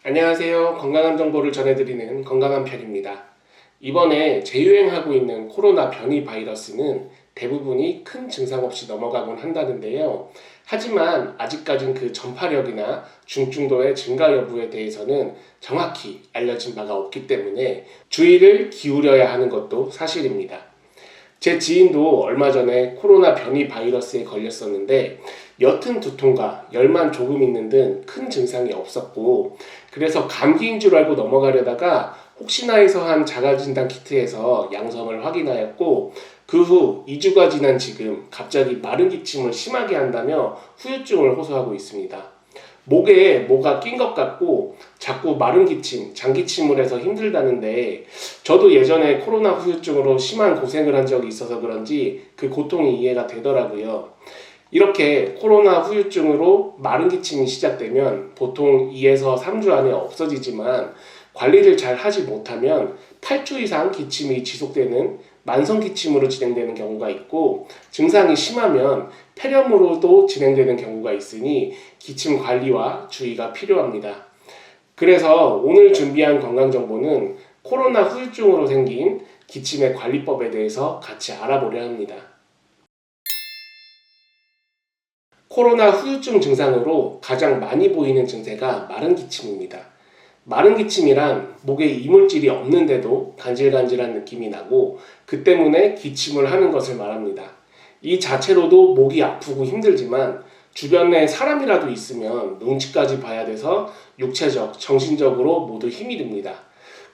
안녕하세요. 건강한 정보를 전해드리는 건강한 편입니다. 이번에 재유행하고 있는 코로나 변이 바이러스는 대부분이 큰 증상 없이 넘어가곤 한다는데요. 하지만 아직까진 그 전파력이나 중증도의 증가 여부에 대해서는 정확히 알려진 바가 없기 때문에 주의를 기울여야 하는 것도 사실입니다. 제 지인도 얼마 전에 코로나 변이 바이러스에 걸렸었는데 옅은 두통과 열만 조금 있는 등 큰 증상이 없었고, 그래서 감기인 줄 알고 넘어가려다가 혹시나 해서 한 자가진단 키트에서 양성을 확인하였고, 그 후 2주가 지난 지금 갑자기 마른 기침을 심하게 한다며 후유증을 호소하고 있습니다. 목에 뭐가 낀 것 같고 자꾸 마른 기침, 장기침을 해서 힘들다는데, 저도 예전에 코로나 후유증으로 심한 고생을 한 적이 있어서 그런지 그 고통이 이해가 되더라고요. 이렇게 코로나 후유증으로 마른 기침이 시작되면 보통 2에서 3주 안에 없어지지만, 관리를 잘 하지 못하면 8주 이상 기침이 지속되는 만성 기침으로 진행되는 경우가 있고, 증상이 심하면 폐렴으로도 진행되는 경우가 있으니 기침 관리와 주의가 필요합니다. 그래서 오늘 준비한 건강정보는 코로나 후유증으로 생긴 기침의 관리법에 대해서 같이 알아보려 합니다. 코로나 후유증 증상으로 가장 많이 보이는 증세가 마른 기침입니다. 마른 기침이란 목에 이물질이 없는데도 간질간질한 느낌이 나고, 그 때문에 기침을 하는 것을 말합니다. 이 자체로도 목이 아프고 힘들지만 주변에 사람이라도 있으면 눈치까지 봐야 돼서 육체적, 정신적으로 모두 힘이 듭니다.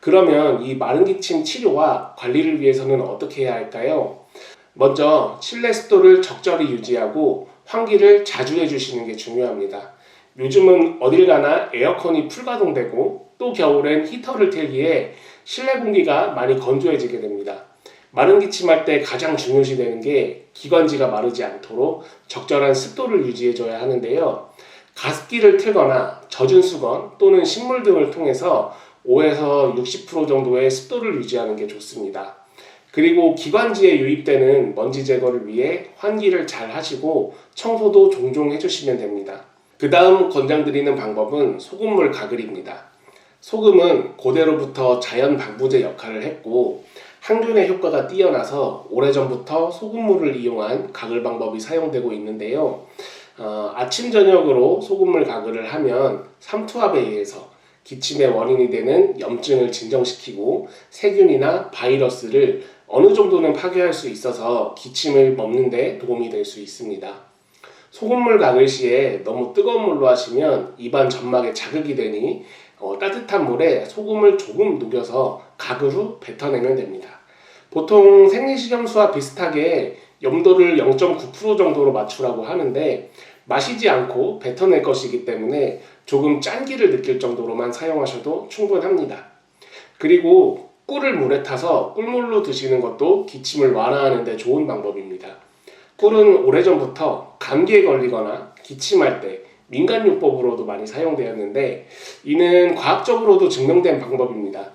그러면 이 마른 기침 치료와 관리를 위해서는 어떻게 해야 할까요? 먼저 실내 습도를 적절히 유지하고 환기를 자주 해주시는 게 중요합니다. 요즘은 어딜 가나 에어컨이 풀가동되고 또 겨울엔 히터를 틀기에 실내 공기가 많이 건조해지게 됩니다. 마른 기침할 때 가장 중요시되는 게 기관지가 마르지 않도록 적절한 습도를 유지해줘야 하는데요. 가습기를 틀거나 젖은 수건 또는 식물 등을 통해서 5에서 60% 정도의 습도를 유지하는 게 좋습니다. 그리고 기관지에 유입되는 먼지 제거를 위해 환기를 잘 하시고 청소도 종종 해주시면 됩니다. 그 다음 권장드리는 방법은 소금물 가글입니다. 소금은 고대로부터 자연 방부제 역할을 했고 항균의 효과가 뛰어나서 오래전부터 소금물을 이용한 가글 방법이 사용되고 있는데요. 아침 저녁으로 소금물 가글을 하면 삼투압에 의해서 기침의 원인이 되는 염증을 진정시키고 세균이나 바이러스를 어느 정도는 파괴할 수 있어서 기침을 멈는 데 도움이 될 수 있습니다. 소금물 가글 시에 너무 뜨거운 물로 하시면 입안 점막에 자극이 되니 따뜻한 물에 소금을 조금 녹여서 가글 후 뱉어내면 됩니다. 보통 생리식염수와 비슷하게 염도를 0.9% 정도로 맞추라고 하는데, 마시지 않고 뱉어낼 것이기 때문에 조금 짠기를 느낄 정도로만 사용하셔도 충분합니다. 그리고 꿀을 물에 타서 꿀물로 드시는 것도 기침을 완화하는 데 좋은 방법입니다. 꿀은 오래전부터 감기에 걸리거나 기침할 때 민간요법으로도 많이 사용되었는데, 이는 과학적으로도 증명된 방법입니다.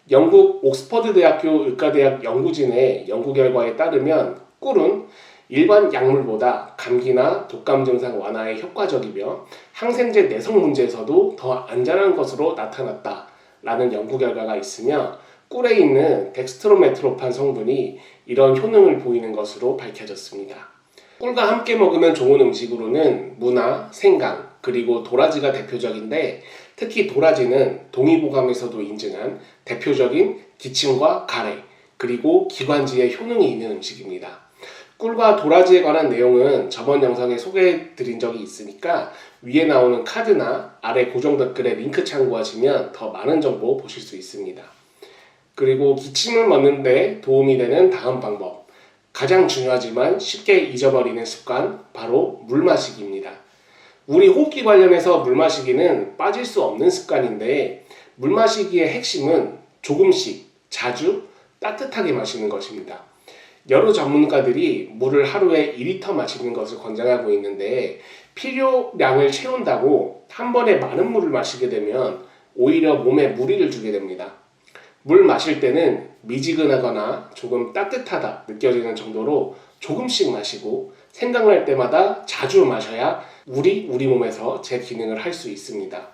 영국 옥스퍼드 대학교 의과대학 연구진의 연구 결과에 따르면 꿀은 일반 약물보다 감기나 독감 증상 완화에 효과적이며 항생제 내성 문제에서도 더 안전한 것으로 나타났다라는 연구 결과가 있으며, 꿀에 있는 덱스트로메트로판 성분이 이런 효능을 보이는 것으로 밝혀졌습니다. 꿀과 함께 먹으면 좋은 음식으로는 무나 생강, 그리고 도라지가 대표적인데, 특히 도라지는 동의보감에서도 인증한 대표적인 기침과 가래, 그리고 기관지에 효능이 있는 음식입니다. 꿀과 도라지에 관한 내용은 저번 영상에 소개해 드린 적이 있으니까 위에 나오는 카드나 아래 고정 댓글에 링크 참고하시면 더 많은 정보 보실 수 있습니다. 그리고 기침을 멈는 데 도움이 되는 다음 방법, 가장 중요하지만 쉽게 잊어버리는 습관, 바로 물 마시기입니다. 우리 호흡기 관련해서 물 마시기는 빠질 수 없는 습관인데, 물 마시기의 핵심은 조금씩, 자주, 따뜻하게 마시는 것입니다. 여러 전문가들이 물을 하루에 2리터 마시는 것을 권장하고 있는데, 필요량을 채운다고 한 번에 많은 물을 마시게 되면 오히려 몸에 무리를 주게 됩니다. 물 마실 때는 미지근하거나 조금 따뜻하다 느껴지는 정도로 조금씩 마시고, 생각날 때마다 자주 마셔야 우리 몸에서 제 기능을 할 수 있습니다.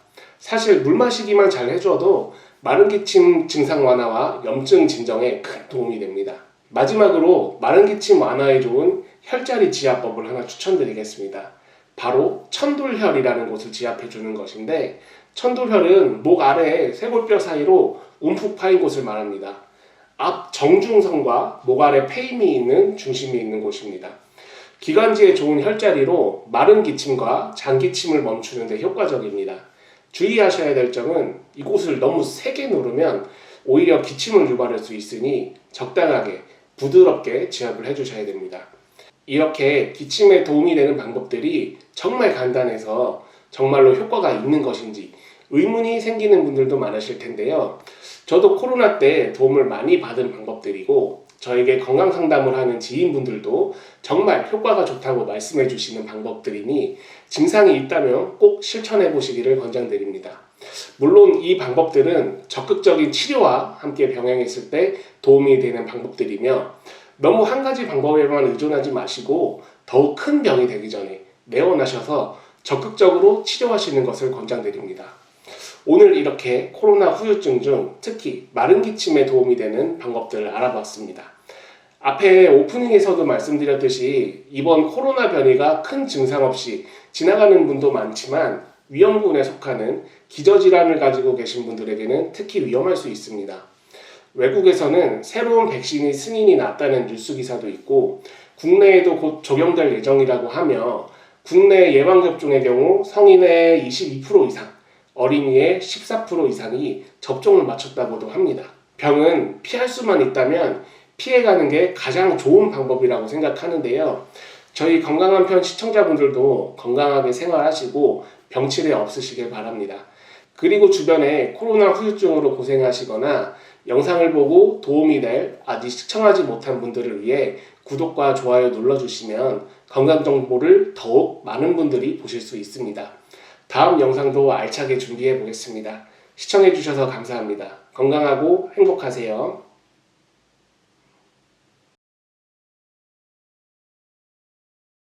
사실 물 마시기만 잘 해줘도 마른 기침 증상 완화와 염증 진정에 큰 도움이 됩니다. 마지막으로 마른 기침 완화에 좋은 혈자리 지압법을 하나 추천드리겠습니다. 바로 천돌혈이라는 곳을 지압해 주는 것인데, 천돌혈은 목 아래 쇄골뼈 사이로 움푹 파인 곳을 말합니다. 앞 정중성과 목 아래 페임이 있는 중심이 있는 곳입니다. 기관지에 좋은 혈자리로 마른 기침과 장기침을 멈추는 데 효과적입니다. 주의하셔야 될 점은 이곳을 너무 세게 누르면 오히려 기침을 유발할 수 있으니 적당하게 부드럽게 지압을 해주셔야 됩니다. 이렇게 기침에 도움이 되는 방법들이 정말 간단해서 정말로 효과가 있는 것인지 의문이 생기는 분들도 많으실 텐데요. 저도 코로나 때 도움을 많이 받은 방법들이고, 저에게 건강 상담을 하는 지인분들도 정말 효과가 좋다고 말씀해 주시는 방법들이니 증상이 있다면 꼭 실천해 보시기를 권장드립니다. 물론 이 방법들은 적극적인 치료와 함께 병행했을 때 도움이 되는 방법들이며, 너무 한 가지 방법에만 의존하지 마시고 더욱 큰 병이 되기 전에 내원하셔서 적극적으로 치료하시는 것을 권장드립니다. 오늘 이렇게 코로나 후유증 중 특히 마른 기침에 도움이 되는 방법들을 알아봤습니다. 앞에 오프닝에서도 말씀드렸듯이 이번 코로나 변이가 큰 증상 없이 지나가는 분도 많지만, 위험군에 속하는 기저질환을 가지고 계신 분들에게는 특히 위험할 수 있습니다. 외국에서는 새로운 백신이 승인이 났다는 뉴스 기사도 있고, 국내에도 곧 적용될 예정이라고 하며, 국내 예방접종의 경우 성인의 22% 이상, 어린이의 14% 이상이 접종을 마쳤다고도 합니다. 병은 피할 수만 있다면 피해가는 게 가장 좋은 방법이라고 생각하는데요. 저희 건강한 편 시청자분들도 건강하게 생활하시고 병치레 없으시길 바랍니다. 그리고 주변에 코로나 후유증으로 고생하시거나 영상을 보고 도움이 될 아직 시청하지 못한 분들을 위해 구독과 좋아요 눌러주시면 건강 정보를 더욱 많은 분들이 보실 수 있습니다. 다음 영상도 알차게 준비해 보겠습니다. 시청해 주셔서 감사합니다. 건강하고 행복하세요.